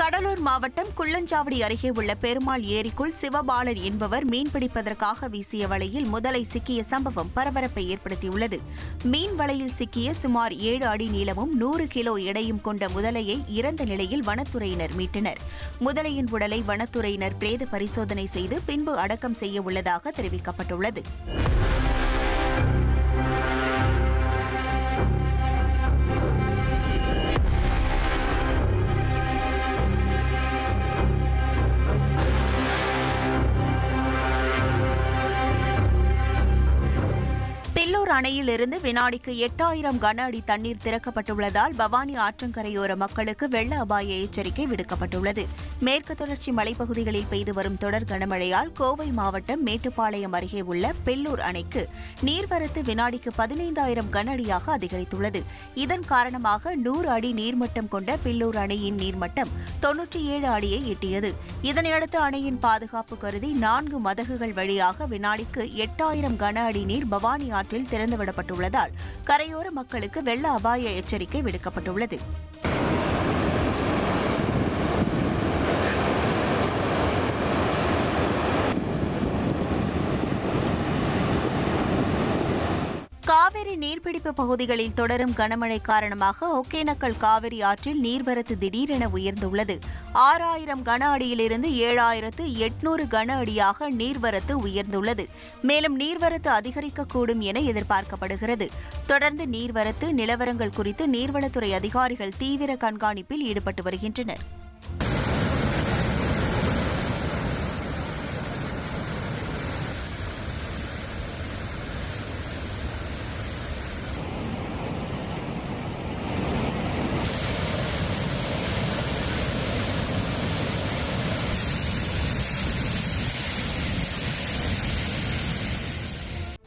கடலூர் மாவட்டம் குள்ளஞ்சாவடி அருகே உள்ள பெருமாள் ஏரிக்குள் சிவபாலன் என்பவர் மீன்பிடிப்பதற்காக வீசிய வலையில் முதலை சிக்கிய சம்பவம் பரபரப்பை ஏற்படுத்தியுள்ளது. மீன் வலையில் சிக்கிய சுமார் 7 அடி நீளமும் 100 கிலோ எடையும் கொண்ட முதலையை இறந்த நிலையில் வனத்துறையினர் மீட்டனர். முதலையின் உடலை வனத்துறையினர் பிரேத பரிசோதனை செய்து பின்பு அடக்கம் செய்ய உள்ளதாக தெரிவிக்கப்பட்டுள்ளது. பில்லூர் அணையிலிருந்து வினாடிக்கு 8000 கன அடி தண்ணீர் திறக்கப்பட்டுள்ளதால் பவானி ஆற்றங்கரையோர மக்களுக்கு வெள்ள அபாய எச்சரிக்கை விடுக்கப்பட்டுள்ளது. மேற்கு தொடர்ச்சி மலைப்பகுதிகளில் பெய்து வரும் தொடர் கனமழையால் கோவை மாவட்டம் மேட்டுப்பாளையம் அருகே உள்ள பில்லூர் அணைக்கு நீர்வரத்து வினாடிக்கு 15000 கன அடியாக அதிகரித்துள்ளது. இதன் காரணமாக 100 அடி நீர்மட்டம் கொண்ட பில்லூர் அணையின் நீர்மட்டம் 97 அடியை எட்டியது. இதனையடுத்து அணையின் பாதுகாப்பு கருதி 4 மதகுகள் வழியாக வினாடிக்கு 8000 கன அடி நீர் பவானி ஆற்றில் திறந்துவிடப்பட்டுள்ளதால் கரையோர மக்களுக்கு வெள்ள அபாய எச்சரிக்கை விடுக்கப்பட்டுள்ளது. காவிரி நீர்பிடிப்பு பகுதிகளில் தொடரும் கனமழை காரணமாக ஒகேனக்கல் காவிரி ஆற்றில் நீர்வரத்து திடீரென உயர்ந்துள்ளது. 6000 கன அடியிலிருந்து 7800 கன அடியாக நீர்வரத்து உயர்ந்துள்ளது. மேலும் நீர்வரத்து அதிகரிக்கக்கூடும் என எதிர்பார்க்கப்படுகிறது. தொடர்ந்து நீர்வரத்து நிலவரங்கள் குறித்து நீர்வளத்துறை அதிகாரிகள் தீவிர கண்காணிப்பில் ஈடுபட்டு வருகின்றனர்.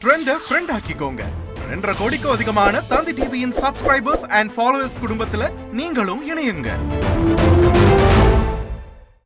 ட்ரெண்ட ஃப்ரெண்ட் ஆக்கிக்கோங்க. 2.5 கோடிக்கும் அதிகமான தந்தி டிவியின் சப்ஸ்கிரைபர்ஸ் அண்ட் ஃபாலோவர்ஸ் குடும்பத்துல நீங்களும் இணையுங்க.